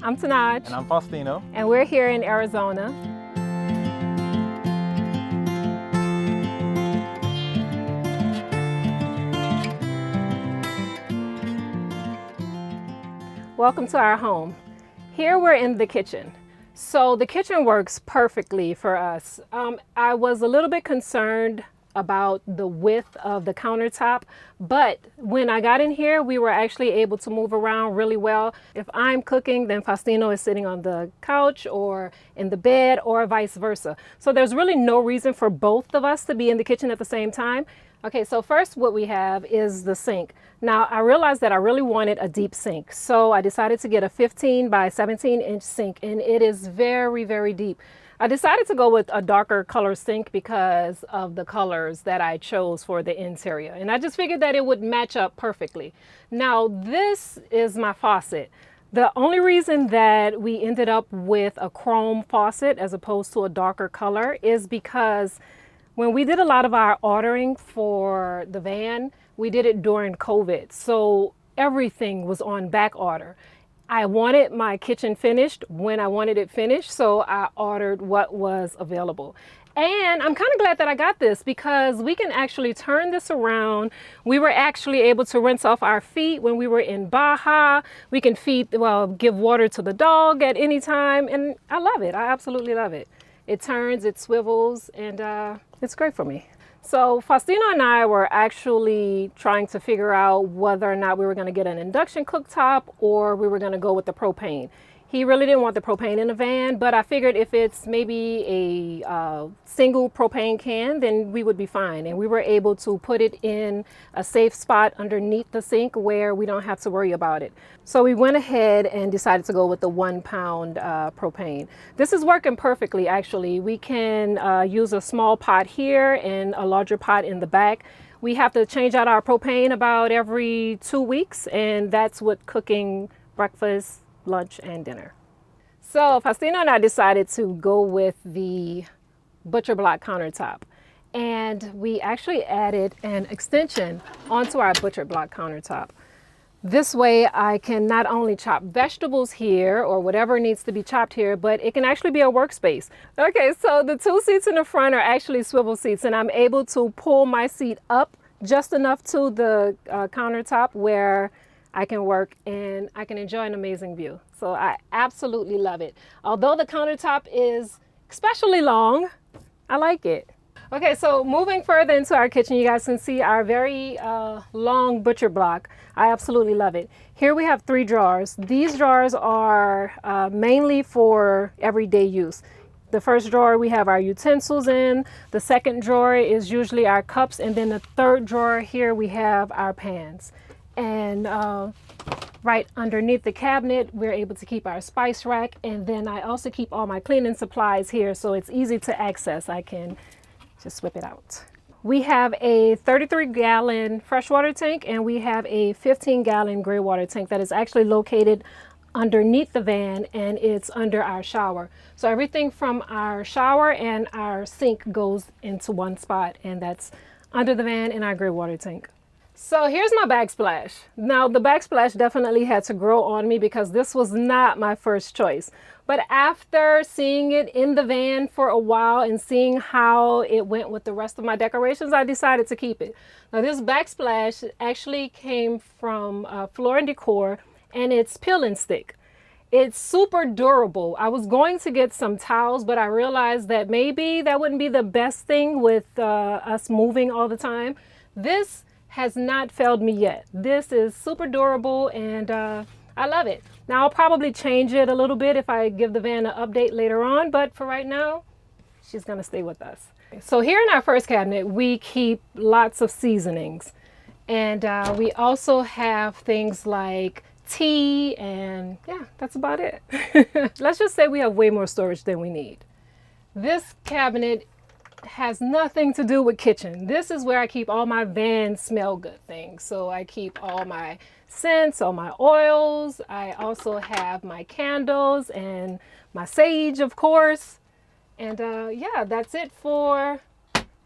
I'm Tenaj. And I'm Faustino. And we're here in Arizona. Welcome to our home. Here we're in the kitchen. So the kitchen works perfectly for us. I was a little bit concerned about the width of the countertop, but when I got in here, we were actually able to move around really well. If I'm cooking, then Faustino is sitting on the couch or in the bed or vice versa. So there's really no reason for both of us to be in the kitchen at the same time. Okay, so first what we have is the sink. Now I realized that I really wanted a deep sink, so I decided to get a 15 by 17 inch sink, and it is very, very deep. I decided to go with a darker color sink because of the colors that I chose for the interior, and I just figured that it would match up perfectly. Now this is my faucet. The only reason that we ended up with a chrome faucet as opposed to a darker color is because when we did a lot of our ordering for the van, we did it during COVID. So everything was on back order. I wanted my kitchen finished when I wanted it finished, so I ordered what was available. And I'm kind of glad that I got this because we can actually turn this around. We were actually able to rinse off our feet when we were in Baja. We can give water to the dog at any time, and I love it. I absolutely love it. It turns, it swivels, and it's great for me. So Faustino and I were actually trying to figure out whether or not we were going to get an induction cooktop or we were going to go with the propane. He really didn't want the propane in the van, but I figured if it's maybe a single propane can, then we would be fine. And we were able to put it in a safe spot underneath the sink where we don't have to worry about it. So we went ahead and decided to go with the 1 pound propane. This is working perfectly, actually. We can use a small pot here and a larger pot in the back. We have to change out our propane about every 2 weeks, and that's with cooking breakfast, lunch, and dinner. So Faustino and I decided to go with the butcherblock countertop, and we actually added an extension onto our butcherblock countertop. This way I can not only chop vegetables here or whatever needs to be chopped here, but it can actually be a workspace. Okay, so the 2 seats in the front are actually swivel seats, and I'm able to pull my seat up just enough to the countertop where I can work and I can enjoy an amazing view. So I absolutely love it. Although the countertop is especially long, I like it. Okay, so moving further into our kitchen, you guys can see our very long butcher block. I absolutely love it. Here we have 3 drawers. These drawers are mainly for everyday use. The first drawer we have our utensils in. The second drawer is usually our cups. And then the third drawer here we have our pans. And right underneath the cabinet, we're able to keep our spice rack. And then I also keep all my cleaning supplies here, so it's easy to access. I can just whip it out. We have a 33-gallon freshwater tank, and we have a 15-gallon gray water tank that is actually located underneath the van, and it's under our shower. So everything from our shower and our sink goes into one spot, and that's under the van in our gray water tank. So here's my backsplash. Now the backsplash definitely had to grow on me because this was not my first choice. But after seeing it in the van for a while and seeing how it went with the rest of my decorations, I decided to keep it. Now this backsplash actually came from Floor and Decor, and it's peel and stick. It's super durable. I was going to get some towels, but I realized that maybe that wouldn't be the best thing with us moving all the time. This has not failed me yet. This is super durable, and I love it. Now I'll probably change it a little bit if I give the van an update later on, but for right now, she's gonna stay with us. So here in our first cabinet, we keep lots of seasonings, and we also have things like tea, and yeah, that's about it. Let's just say we have way more storage than we need. This cabinet has nothing to do with kitchen. This is where I keep all my van smell good things. So I keep all my scents, all my oils. I also have my candles and my sage, of course. And yeah, that's it for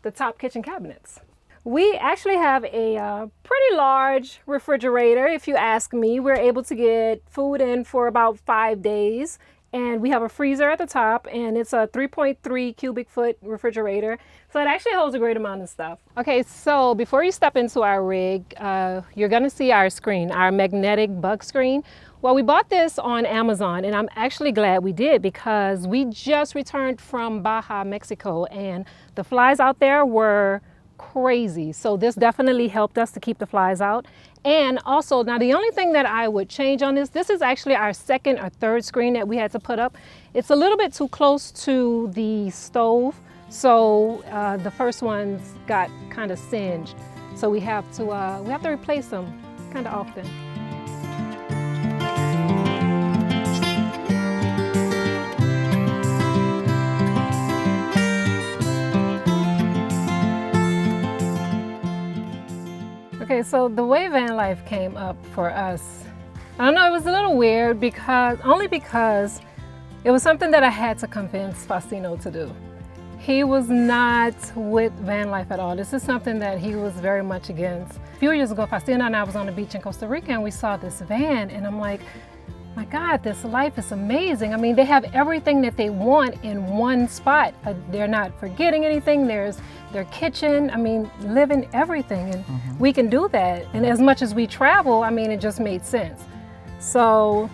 the top kitchen cabinets. We actually have a pretty large refrigerator. If you ask me, we're able to get food in for about 5 days. And we have a freezer at the top, and it's a 3.3 cubic foot refrigerator. So it actually holds a great amount of stuff. Okay, so before you step into our rig, you're gonna see our screen, our magnetic bug screen. Well, we bought this on Amazon, and I'm actually glad we did because we just returned from Baja, Mexico, and the flies out there were crazy. So this definitely helped us to keep the flies out. And also, now the only thing that I would change on this is actually our second or third screen that we had to put up. It's a little bit too close to the stove. So the first ones got kind of singed. So we have to replace them kind of often. Okay, so the way van life came up for us, I don't know, it was a little weird because it was something that I had to convince Faustino to do. He was not with van life at all. This is something that he was very much against. A few years ago, Faustino and I was on the beach in Costa Rica and we saw this van and I'm like, my God, this life is amazing. I mean, they have everything that they want in one spot. They're not forgetting anything. There's their kitchen. I mean, living everything. And we can do that. And as much as we travel, I mean, it just made sense. So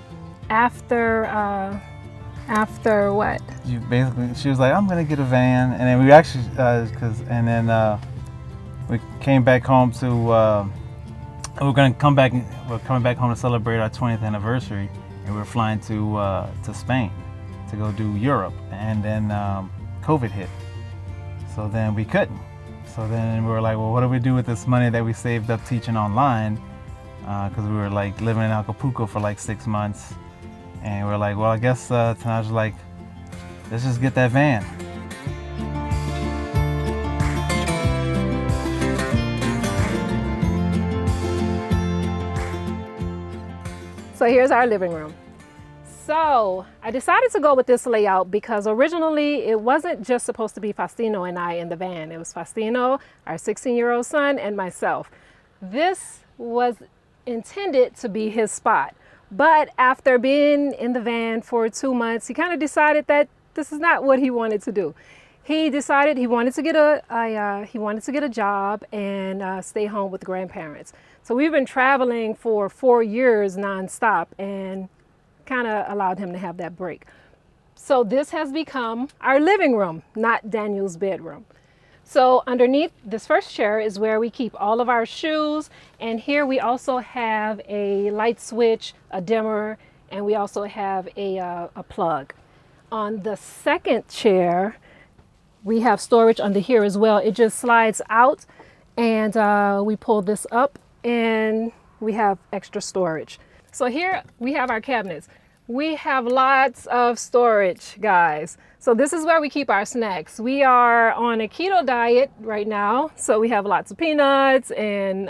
after what? She was like, I'm gonna get a van. And then we actually, we came back home to, we're coming back home to celebrate our 20th anniversary. And we were flying to Spain to go do Europe, and then COVID hit. So then we couldn't. So then we were like, well, what do we do with this money that we saved up teaching online? Because we were like living in Acapulco for like 6 months. And we were like, well, I guess Tenaj was like, let's just get that van. So here's our living room. So I decided to go with this layout because originally it wasn't just supposed to be Faustino and I in the van. It was Faustino, our 16-year-old son, and myself. This was intended to be his spot. But after being in the van for 2 months, he kind of decided that this is not what he wanted to do. He decided he wanted to get a job and stay home with grandparents. So we've been traveling for 4 years nonstop and kind of allowed him to have that break. So this has become our living room, not Daniel's bedroom. So underneath this first chair is where we keep all of our shoes. And here we also have a light switch, a dimmer, and we also have a plug. On the second chair, we have storage under here as well. It just slides out and we pull this up and we have extra storage. So here we have our cabinets. We have lots of storage, guys. So this is where we keep our snacks. We are on a keto diet right now. So we have lots of peanuts and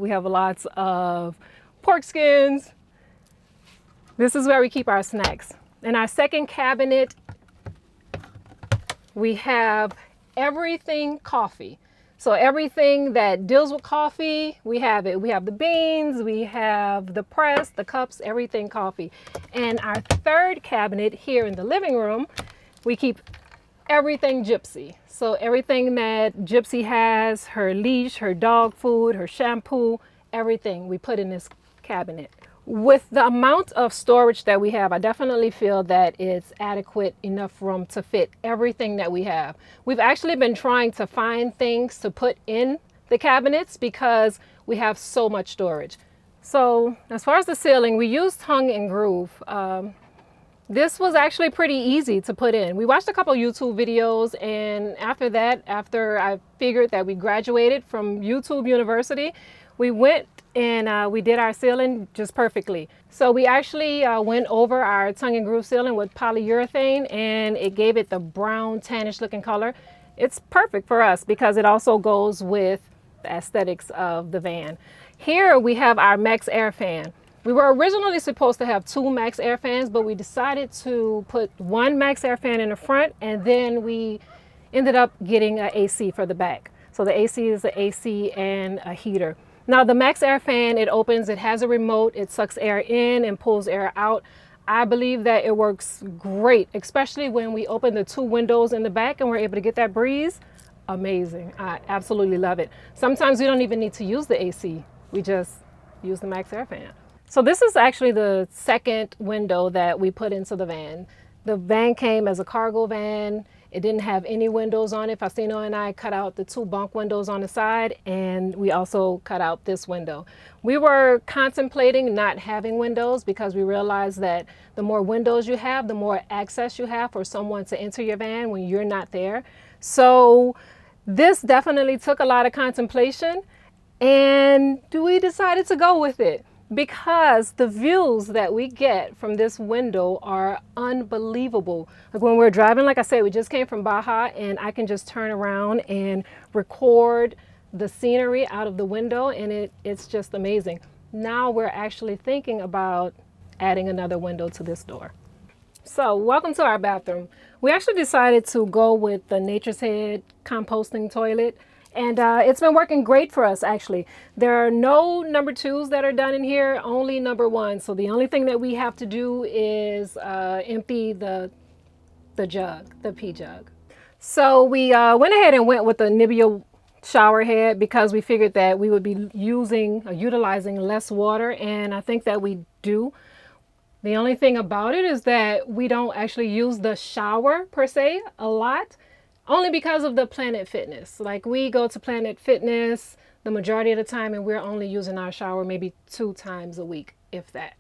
we have lots of pork skins. This is where we keep our snacks. In our second cabinet, we have everything coffee. So everything that deals with coffee, we have it. We have the beans, we have the press, the cups, everything coffee. And our third cabinet here in the living room, we keep everything Gypsy. So everything that Gypsy has, her leash, her dog food, her shampoo, everything we put in this cabinet. With the amount of storage that we have, I definitely feel that it's adequate enough room to fit everything that we have. We've actually been trying to find things to put in the cabinets because we have so much storage. So as far as the ceiling, we used tongue and groove. This was actually pretty easy to put in. We watched a couple YouTube videos, and after I figured that we graduated from YouTube University, we went and we did our ceiling just perfectly. So we actually went over our tongue and groove ceiling with polyurethane, and it gave it the brown tannish looking color. It's perfect for us because it also goes with the aesthetics of the van. Here we have our Max Air fan. We were originally supposed to have 2 Max Air fans, but we decided to put 1 Max Air fan in the front, and then we ended up getting an AC for the back. So So the AC is the AC and a heater. Now the Max Air fan, it opens, it has a remote, it sucks air in and pulls air out. I believe that it works great, especially when we open the 2 windows in the back and we're able to get that breeze. Amazing. I absolutely love it. Sometimes we don't even need to use the AC. We just use the Max Air fan. So this is actually the second window that we put into the van. The van came as a cargo van. It didn't have any windows on it. Faustino and I cut out the 2 bunk windows on the side, and we also cut out this window. We were contemplating not having windows because we realized that the more windows you have, the more access you have for someone to enter your van when you're not there. So this definitely took a lot of contemplation, and we decided to go with it because the views that we get from this window are unbelievable. Like when we're driving, like I said, we just came from Baja, and I can just turn around and record the scenery out of the window, and it's just amazing. Now we're actually thinking about adding another window to this door. So welcome to our bathroom. We actually decided to go with the Nature's Head composting toilet. And it's been working great for us, actually. There are no number 2s that are done in here, only number 1. So the only thing that we have to do is empty the jug, the pee jug. So we went ahead and went with the Nivea shower head because we figured that we would be utilizing less water, and I think that we do. The only thing about it is that we don't actually use the shower per se a lot. Only because of the Planet Fitness. Like we go to Planet Fitness the majority of the time, and we're only using our shower maybe 2 times a week, if that.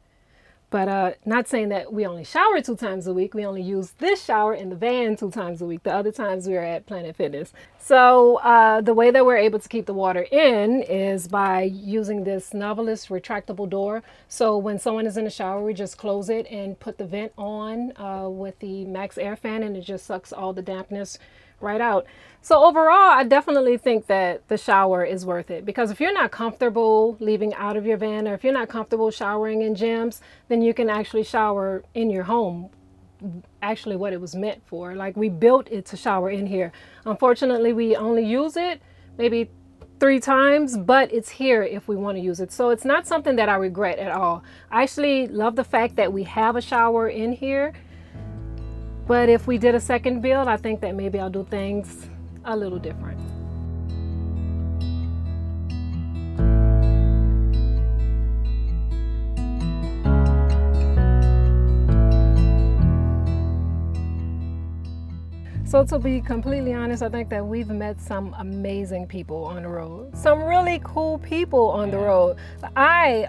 But not saying that we only shower 2 times a week. We only use this shower in the van 2 times a week. The other times we're at Planet Fitness. So the way that we're able to keep the water in is by using this Novelist retractable door. So when someone is in the shower, we just close it and put the vent on with the Max Air fan, and it just sucks all the dampness right out. So overall, I definitely think that the shower is worth it, because if you're not comfortable leaving out of your van, or if you're not comfortable showering in gyms, then you can actually shower in your home, actually what it was meant for. Like we built it to shower in here. Unfortunately, we only use it maybe 3 times, but it's here if we want to use it. So it's not something that I regret at all. I actually love the fact that we have a shower in here. But if we did a second build, I think that maybe I'll do things a little different. So to be completely honest, I think that we've met some amazing people on the road. Some really cool people on the road. I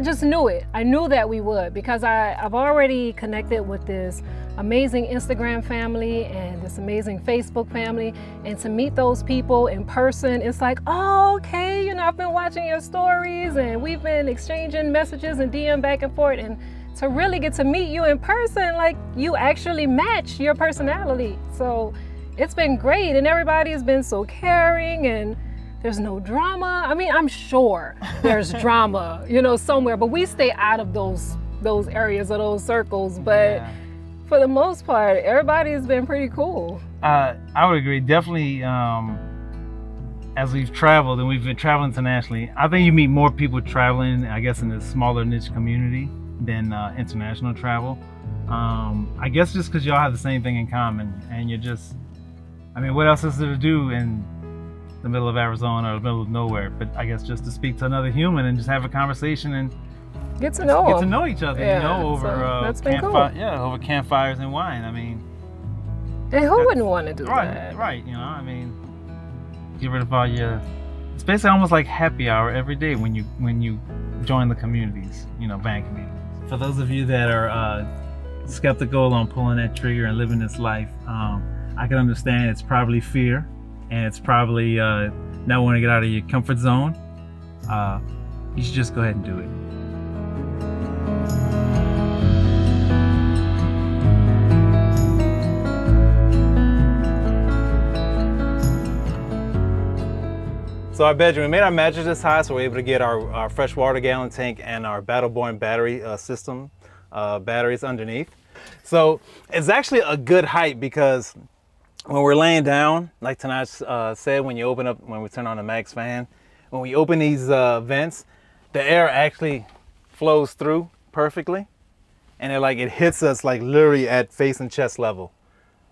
just knew it. I knew that we would, because I've already connected with this amazing Instagram family and this amazing Facebook family. And to meet those people in person, it's like, oh, okay, you know, I've been watching your stories and we've been exchanging messages and DM back and forth. And to really get to meet you in person, like you actually match your personality. So it's been great, and everybody has been so caring, and there's no drama. I mean, I'm sure there's drama, you know, somewhere, but we stay out of those areas or those circles. But for the most part, everybody has been pretty cool. I would agree. Definitely, as we've traveled, and we've been traveling internationally, I think you meet more people traveling, I guess, in this smaller niche community than international travel. I guess just because y'all have the same thing in common, and you're just, I mean, what else is there to do in the middle of Arizona or the middle of nowhere? But I guess just to speak to another human and just have a conversation and get to know each other, you know, over that's been cool. Over campfires and wine. I mean, and who wouldn't want to do that? Right, you know, I mean, get rid of all your, it's basically almost like happy hour every day when you join the communities, you know, van communities. For those of you that are skeptical on pulling that trigger and living this life, I can understand it's probably fear, and it's probably not wanting to get out of your comfort zone. You should just go ahead and do it. So our bedroom, we made our mattress this high, so we're able to get our fresh water gallon tank and our Battleborn battery system batteries underneath. So it's actually a good height because when we're laying down, like Tenaj said, when we turn on the max fan, when we open these vents, the air actually flows through perfectly, and it hits us like literally at face and chest level,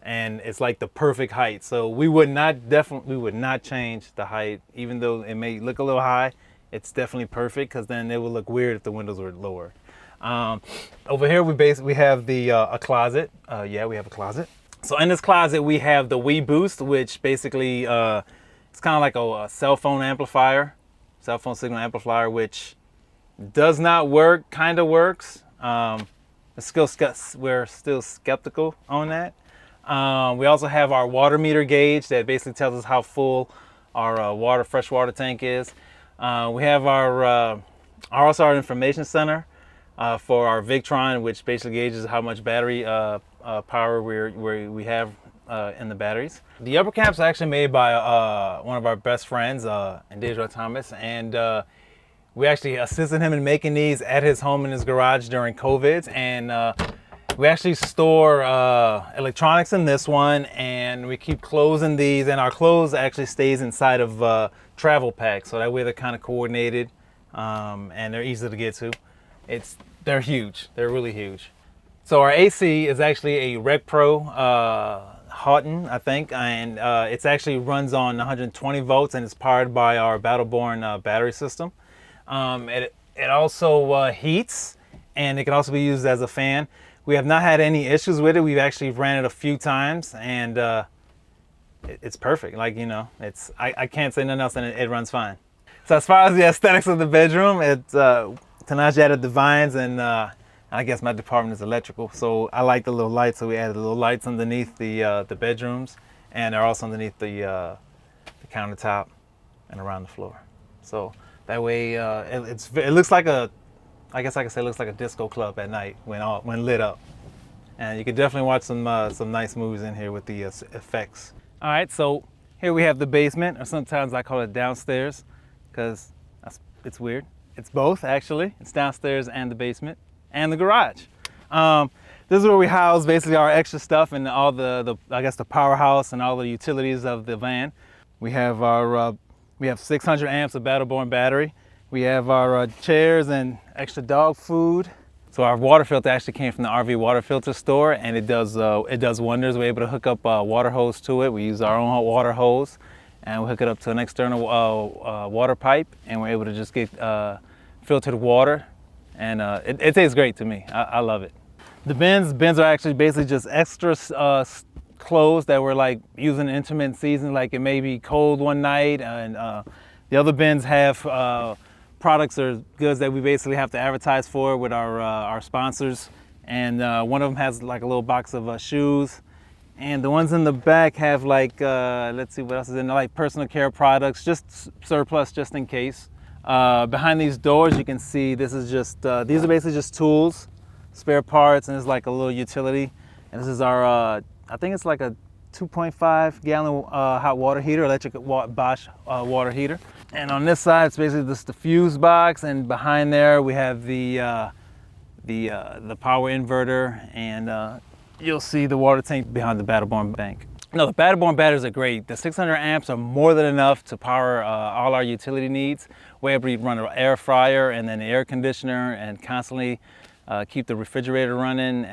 and it's like the perfect height. So we would not change the height, even though it may look a little high. It's definitely perfect, because then it would look weird if the windows were lower. Over here we have the a closet. Yeah, we have a closet. So in this closet we have the Wii Boost, which basically it's kind of like a cell phone signal amplifier, which does not work. Kind of works. We're still skeptical on that. We also have our water meter gauge that basically tells us how full our fresh water tank is. We have our information center for our Victron, which basically gauges how much battery power we have in the batteries. The upper caps are actually made by one of our best friends, Deidre Thomas, and we actually assisted him in making these at his home in his garage during COVID. And we actually store electronics in this one, and we keep clothes in these, and our clothes actually stays inside of travel packs, so that way they're kind of coordinated, and they're easy to get to. They're huge. They're really huge. So our AC is actually a Rec Pro Houghton, I think, and it actually runs on 120 volts, and it's powered by our Battleborn battery system. It also heats, and it can also be used as a fan. We have not had any issues with it. We've actually ran it a few times, and it's perfect. Like, you know, I can't say nothing else, and it runs fine. So as far as the aesthetics of the bedroom, Tenaj added the vines, and I guess my department is electrical, so I like the little lights. So we added the little lights underneath the bedrooms, and they're also underneath the countertop and around the floor. So that way, it looks like I guess I could say it looks like a disco club at night when lit up. And you could definitely watch some nice movies in here with the effects. All right, so here we have the basement, or sometimes I call it downstairs, because it's weird. It's both, actually. It's downstairs and the basement and the garage. This is where we house basically our extra stuff and all the powerhouse and all the utilities of the van. We have 600 amps of Battleborn battery. We have our chairs and extra dog food. So our water filter actually came from the RV water filter store, and it does wonders. We're able to hook up a water hose to it. We use our own water hose, and we hook it up to an external water pipe, and we're able to just get filtered water, and it tastes great to me. I love it. The bins are actually basically just extra clothes that we're like using in intermittent season, like it may be cold one night, and the other bins have products or goods that we basically have to advertise for with our sponsors, and one of them has like a little box of shoes, and the ones in the back have like let's see what else is in there, like personal care products, just surplus just in case. Behind these doors you can see these are basically just tools, spare parts, and it's like a little utility. And this is our I think it's like a 2.5 gallon hot water heater, electric Bosch water heater. And on this side, it's basically just the fuse box, and behind there we have the power inverter, and you'll see the water tank behind the Battleborn bank. No, the Battleborn batteries are great. The 600 amps are more than enough to power all our utility needs. We're able to run an air fryer and then the air conditioner, and constantly keep the refrigerator running.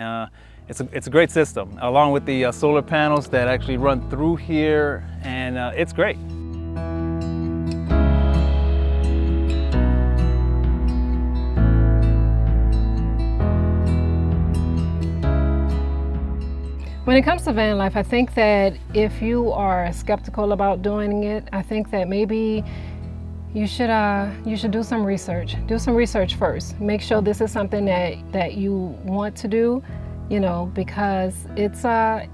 It's a great system, along with the solar panels that actually run through here, and it's great. When it comes to van life, I think that if you are skeptical about doing it, I think that maybe you should do some research. Do some research first. Make sure this is something that you want to do, you know, because it's a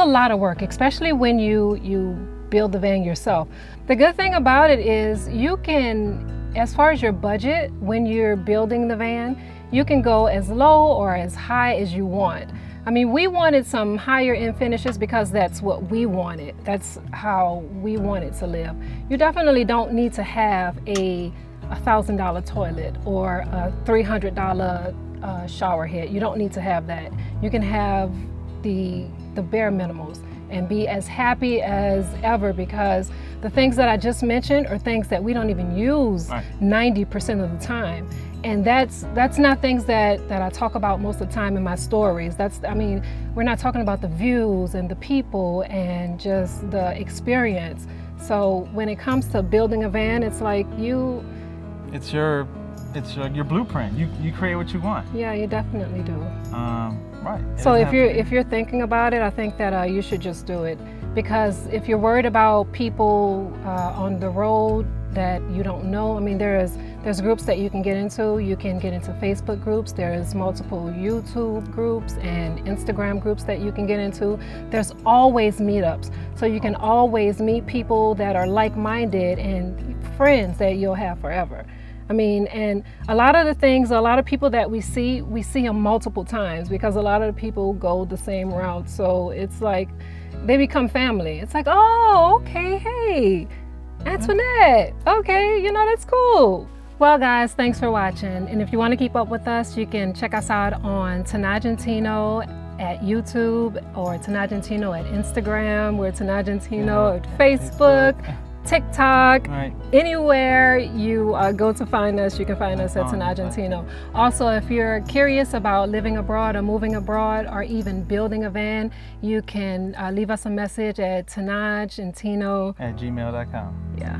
lot of work, especially when you build the van yourself. The good thing about it is you can, as far as your budget, when you're building the van, you can go as low or as high as you want. I mean, we wanted some higher end finishes because that's what we wanted. That's how we wanted to live. You definitely don't need to have a $1,000 toilet or a $300 shower head. You don't need to have that. You can have the bare minimals. and be as happy as ever, because the things that I just mentioned are things that we don't even use 90% of the time. And that's not things that I talk about most of the time in my stories. I mean, we're not talking about the views and the people and just the experience. So when it comes to building a van, it's like it's your blueprint. You create what you want. Yeah, you definitely do. Right. So if you're thinking about it, I think that you should just do it, because if you're worried about people on the road that you don't know, I mean, there's groups that you can get into. You can get into Facebook groups. There's multiple YouTube groups and Instagram groups that you can get into. There's always meetups, so you can always meet people that are like-minded and friends that you'll have forever. I mean, and a lot of people that we see them multiple times, because a lot of the people go the same route. So it's like they become family. It's like, oh, okay, hey, Antoinette, okay, that's cool. Well, guys, thanks for watching. And if you want to keep up with us, you can check us out on Tenaj and Tino at YouTube, or Tenaj and Tino at Instagram. We're Tenaj and Tino at Facebook. TikTok, anywhere you go to find us, you can find us at Tenaj and Tino. Also, if you're curious about living abroad or moving abroad or even building a van, you can leave us a message at tenajandtino@gmail.com. Yeah.